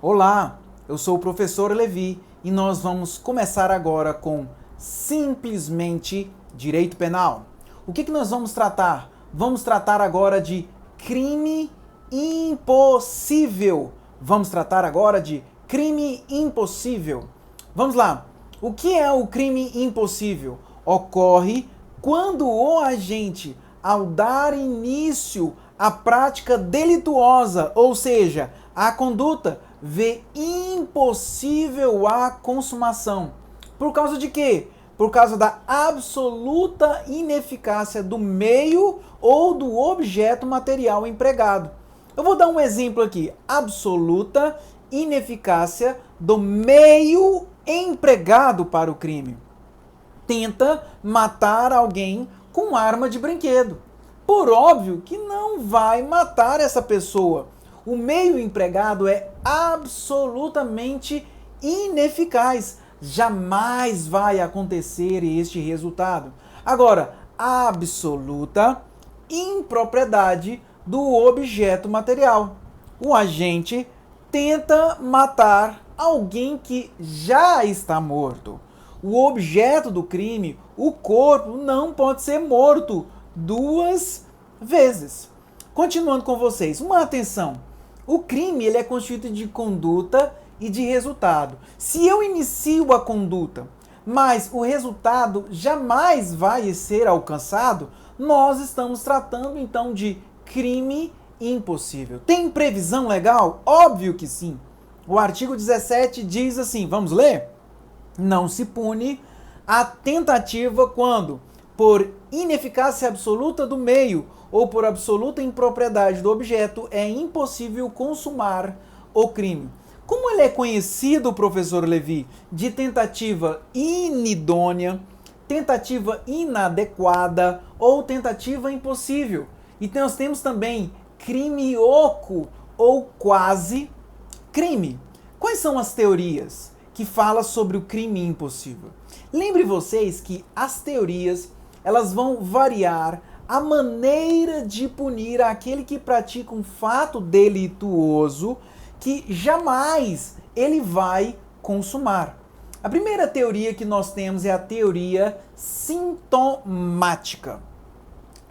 Olá, eu sou o professor Levi e nós vamos começar agora com simplesmente direito penal. O que nós vamos tratar? Vamos tratar agora de crime impossível. Vamos tratar agora de crime impossível. Vamos lá. O que é o crime impossível? Ocorre quando o agente, ao dar início à prática delituosa, ou seja, a conduta, vê impossível a consumação. Por causa de quê? Por causa da absoluta ineficácia do meio ou do objeto material empregado. Eu vou dar um exemplo aqui. Absoluta ineficácia do meio empregado para o crime. Tenta matar alguém com arma de brinquedo. Por óbvio que não vai matar essa pessoa. O meio empregado é absolutamente ineficaz. Jamais vai acontecer este resultado. Agora, a absoluta impropriedade do objeto material. O agente tenta matar alguém que já está morto. O objeto do crime, o corpo, não pode ser morto duas vezes. Continuando com vocês, uma atenção. O crime ele é constituído de conduta e de resultado. Se eu inicio a conduta, mas o resultado jamais vai ser alcançado, nós estamos tratando então de crime impossível. Tem previsão legal? Óbvio que sim. O artigo 17 diz assim, vamos ler? Não se pune a tentativa quando, por ineficácia absoluta do meio ou por absoluta impropriedade do objeto, é impossível consumar o crime. Como ele é conhecido, professor Levi, de tentativa inidônea, tentativa inadequada ou tentativa impossível. E nós temos também crime oco ou quase crime. Quais são as teorias que falam sobre o crime impossível? Lembre vocês que as teorias elas vão variar a maneira de punir aquele que pratica um fato delituoso que jamais ele vai consumar. A primeira teoria que nós temos é a teoria sintomática.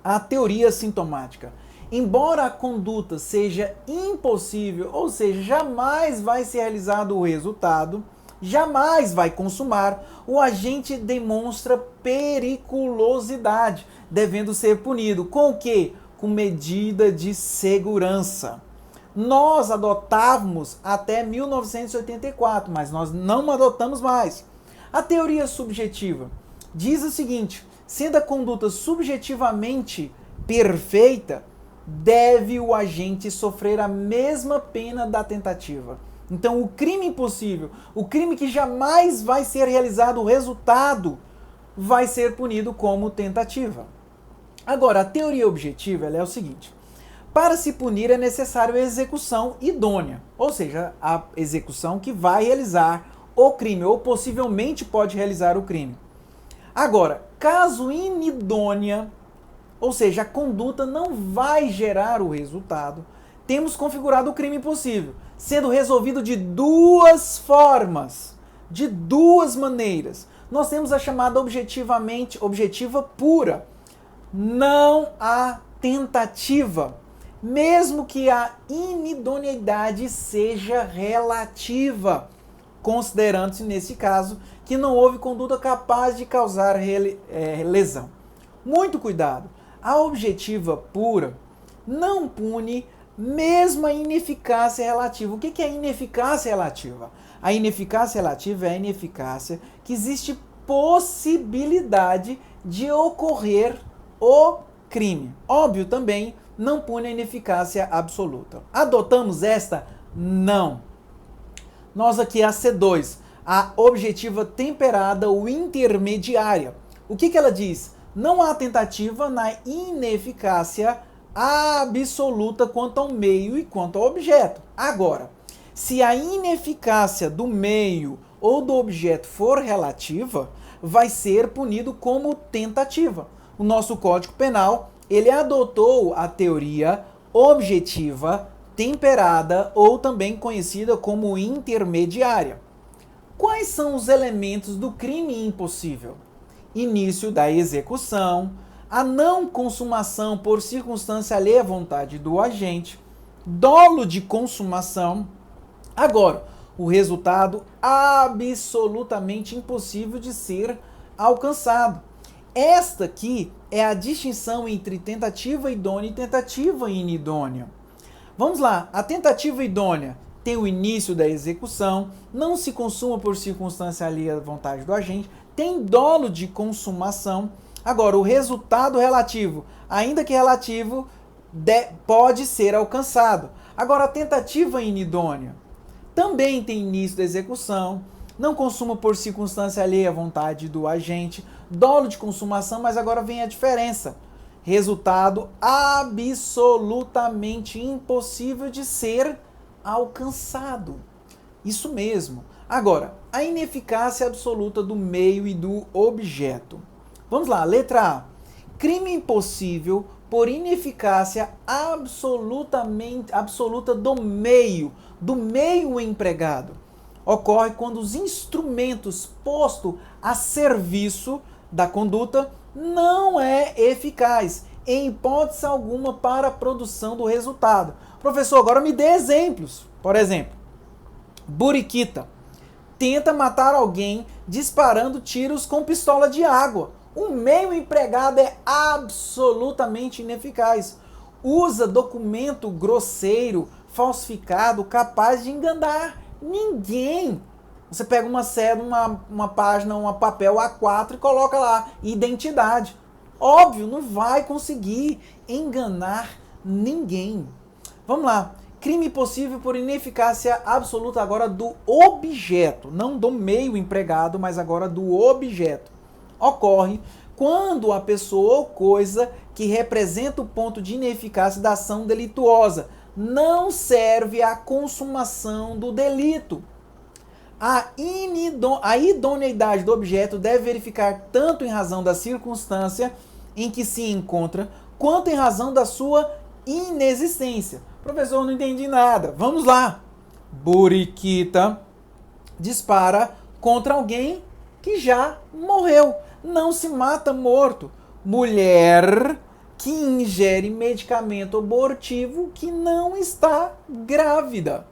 A teoria sintomática. Embora a conduta seja impossível, ou seja, jamais vai ser realizado o resultado, jamais vai consumar, o agente demonstra periculosidade, devendo ser punido. Com o quê? Com medida de segurança. Nós adotávamos até 1984, mas nós não adotamos mais. A teoria subjetiva diz o seguinte: sendo a conduta subjetivamente perfeita, deve o agente sofrer a mesma pena da tentativa. Então, o crime impossível, o crime que jamais vai ser realizado, o resultado vai ser punido como tentativa. Agora, a teoria objetiva ela é o seguinte: para se punir é necessário a execução idônea, ou seja, a execução que vai realizar o crime, ou possivelmente pode realizar o crime. Agora, caso inidônea, ou seja, a conduta não vai gerar o resultado, temos configurado o crime impossível, sendo resolvido de duas formas, de duas maneiras. Nós temos a chamada objetiva pura. Não há tentativa, mesmo que a inidoneidade seja relativa, considerando-se nesse caso que não houve conduta capaz de causar lesão. Muito cuidado, a objetiva pura não pune mesmo a ineficácia relativa. O que é a ineficácia relativa? A ineficácia relativa é a ineficácia que existe possibilidade de ocorrer o crime. Óbvio também, não pune a ineficácia absoluta. Adotamos esta? Não. Nós aqui a C2, a objetiva temperada ou intermediária. O que ela diz? Não há tentativa na ineficácia absoluta quanto ao meio e quanto ao objeto. Agora, se a ineficácia do meio ou do objeto for relativa, vai ser punido como tentativa. O nosso Código Penal, ele adotou a teoria objetiva temperada ou também conhecida como intermediária. Quais são os elementos do crime impossível? Início da execução, a não consumação por circunstância alheia à vontade do agente, dolo de consumação. Agora, o resultado absolutamente impossível de ser alcançado. Esta aqui é a distinção entre tentativa idônea e tentativa inidônea. Vamos lá, a tentativa idônea tem o início da execução, não se consuma por circunstância alheia à vontade do agente, tem dolo de consumação. Agora, o resultado relativo, ainda que relativo, pode ser alcançado. Agora, a tentativa inidônea também tem início da execução, não consuma por circunstância alheia à vontade do agente, dolo de consumação, mas agora vem a diferença. Resultado absolutamente impossível de ser alcançado. Isso mesmo. Agora, a ineficácia absoluta do meio e do objeto. Vamos lá, letra A. Crime impossível por ineficácia absoluta do meio empregado. Ocorre quando os instrumentos postos a serviço da conduta não é eficaz, em hipótese alguma, para a produção do resultado. Professor, agora me dê exemplos. Por exemplo, Buriquita tenta matar alguém disparando tiros com pistola de água. O meio empregado é absolutamente ineficaz. Usa documento grosseiro, falsificado, capaz de enganar ninguém. Você pega uma página, um papel A4 e coloca lá, identidade. Óbvio, não vai conseguir enganar ninguém. Vamos lá. Crime possível por ineficácia absoluta agora do objeto. Não do meio empregado, mas agora do objeto. Ocorre quando a pessoa ou coisa que representa o ponto de ineficácia da ação delituosa não serve à consumação do delito. A idoneidade do objeto deve verificar tanto em razão da circunstância em que se encontra, quanto em razão da sua inexistência. Professor, não entendi nada. Vamos lá. Buriquita dispara contra alguém que já morreu. Não se mata morto. Mulher que ingere medicamento abortivo que não está grávida.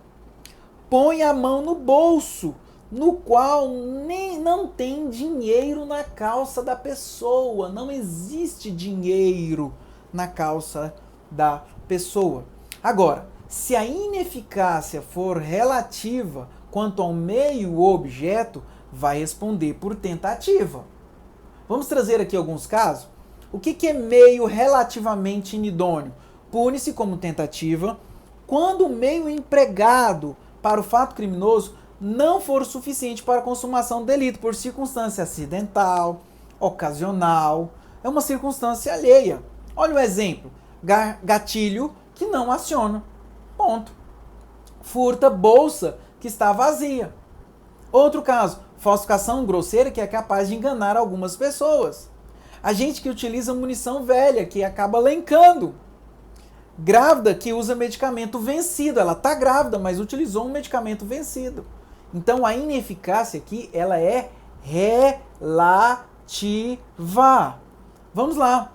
Põe a mão no bolso, no qual não tem dinheiro na calça da pessoa. Não existe dinheiro na calça da pessoa. Agora, se a ineficácia for relativa quanto ao meio objeto, vai responder por tentativa. Vamos trazer aqui alguns casos. O que é meio relativamente inidôneo? Pune-se como tentativa quando o meio empregado para o fato criminoso não for suficiente para a consumação do delito por circunstância acidental, ocasional, é uma circunstância alheia. Olha o exemplo. Gatilho que não aciona. Ponto. Furta bolsa que está vazia. Outro caso, falsificação grosseira que é capaz de enganar algumas pessoas. Agente que utiliza munição velha que acaba lencando. Grávida que usa medicamento vencido. Ela está grávida, mas utilizou um medicamento vencido. Então a ineficácia aqui ela é relativa. Vamos lá.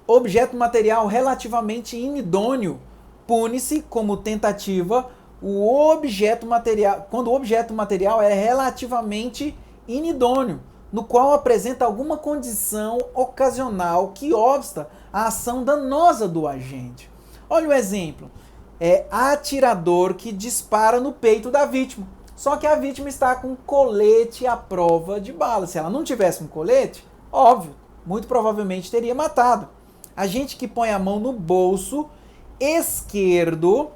Objeto material relativamente inidôneo. Pune-se como tentativa o objeto material, quando o objeto material é relativamente inidôneo, no qual apresenta alguma condição ocasional que obsta a ação danosa do agente. Olha o exemplo. É atirador que dispara no peito da vítima. Só que a vítima está com colete à prova de bala. Se ela não tivesse um colete, óbvio, muito provavelmente teria matado. Agente que põe a mão no bolso esquerdo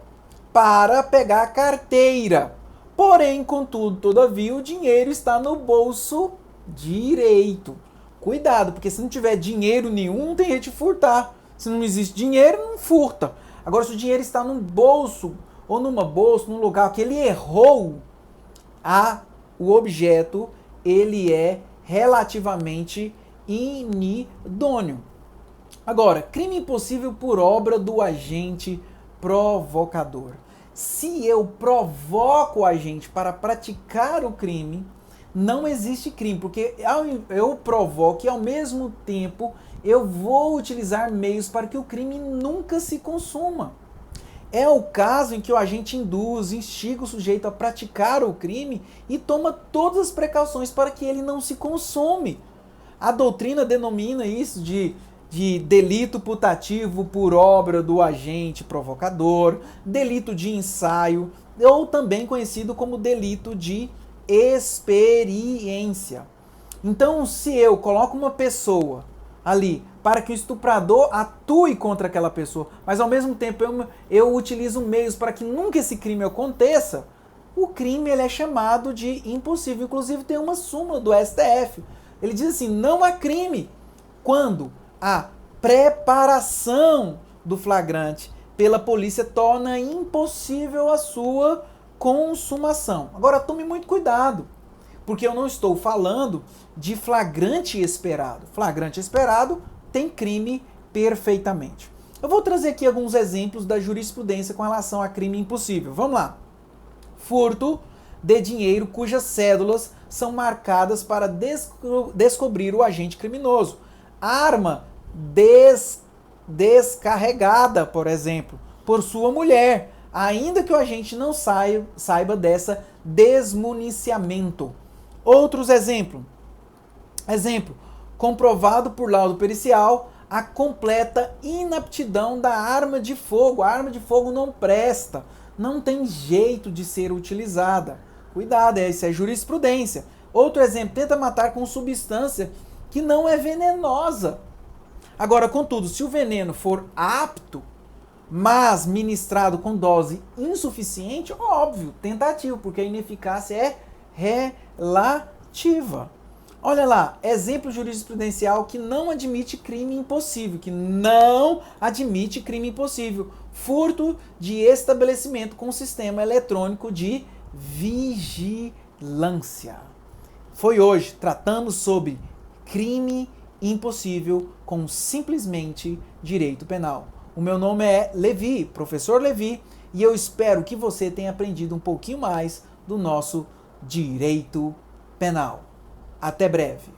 para pegar a carteira. Porém, contudo, todavia, o dinheiro está no bolso direito. Cuidado, porque se não tiver dinheiro nenhum, não tem jeito de furtar. Se não existe dinheiro, não furta. Agora, se o dinheiro está num bolso, ou numa bolsa, num lugar que ele errou, o objeto, ele é relativamente inidôneo. Agora, crime impossível por obra do agente provocador. Se eu provoco o agente para praticar o crime, não existe crime, porque eu provoco e ao mesmo tempo eu vou utilizar meios para que o crime nunca se consuma. É o caso em que o agente induz, instiga o sujeito a praticar o crime e toma todas as precauções para que ele não se consome. A doutrina denomina isso de delito putativo por obra do agente provocador, delito de ensaio, ou também conhecido como delito de experiência. Então, se eu coloco uma pessoa ali para que o estuprador atue contra aquela pessoa, mas ao mesmo tempo eu utilizo meios para que nunca esse crime aconteça, o crime ele é chamado de impossível. Inclusive tem uma súmula do STF. Ele diz assim, não há crime quando a preparação do flagrante pela polícia torna impossível a sua consumação. Agora tome muito cuidado, porque eu não estou falando de flagrante esperado. Flagrante esperado tem crime perfeitamente. Eu vou trazer aqui alguns exemplos da jurisprudência com relação a crime impossível. Vamos lá. Furto de dinheiro cujas cédulas são marcadas para descobrir o agente criminoso. Arma descarregada, por exemplo, por sua mulher, ainda que o agente não saiba dessa desmuniciamento. Outros exemplos. Comprovado por laudo pericial a completa inaptidão da arma de fogo. A arma de fogo não presta, não tem jeito de ser utilizada. Cuidado, isso é jurisprudência. Outro exemplo, tenta matar com substância que não é venenosa. Agora, contudo, se o veneno for apto, mas ministrado com dose insuficiente, óbvio, tentativo, porque a ineficácia é relativa. Olha lá, exemplo jurisprudencial que não admite crime impossível, furto de estabelecimento com sistema eletrônico de vigilância. Foi hoje, tratamos sobre crime impossível com simplesmente direito penal. O meu nome é Levi, professor Levi, e eu espero que você tenha aprendido um pouquinho mais do nosso direito penal. Até breve.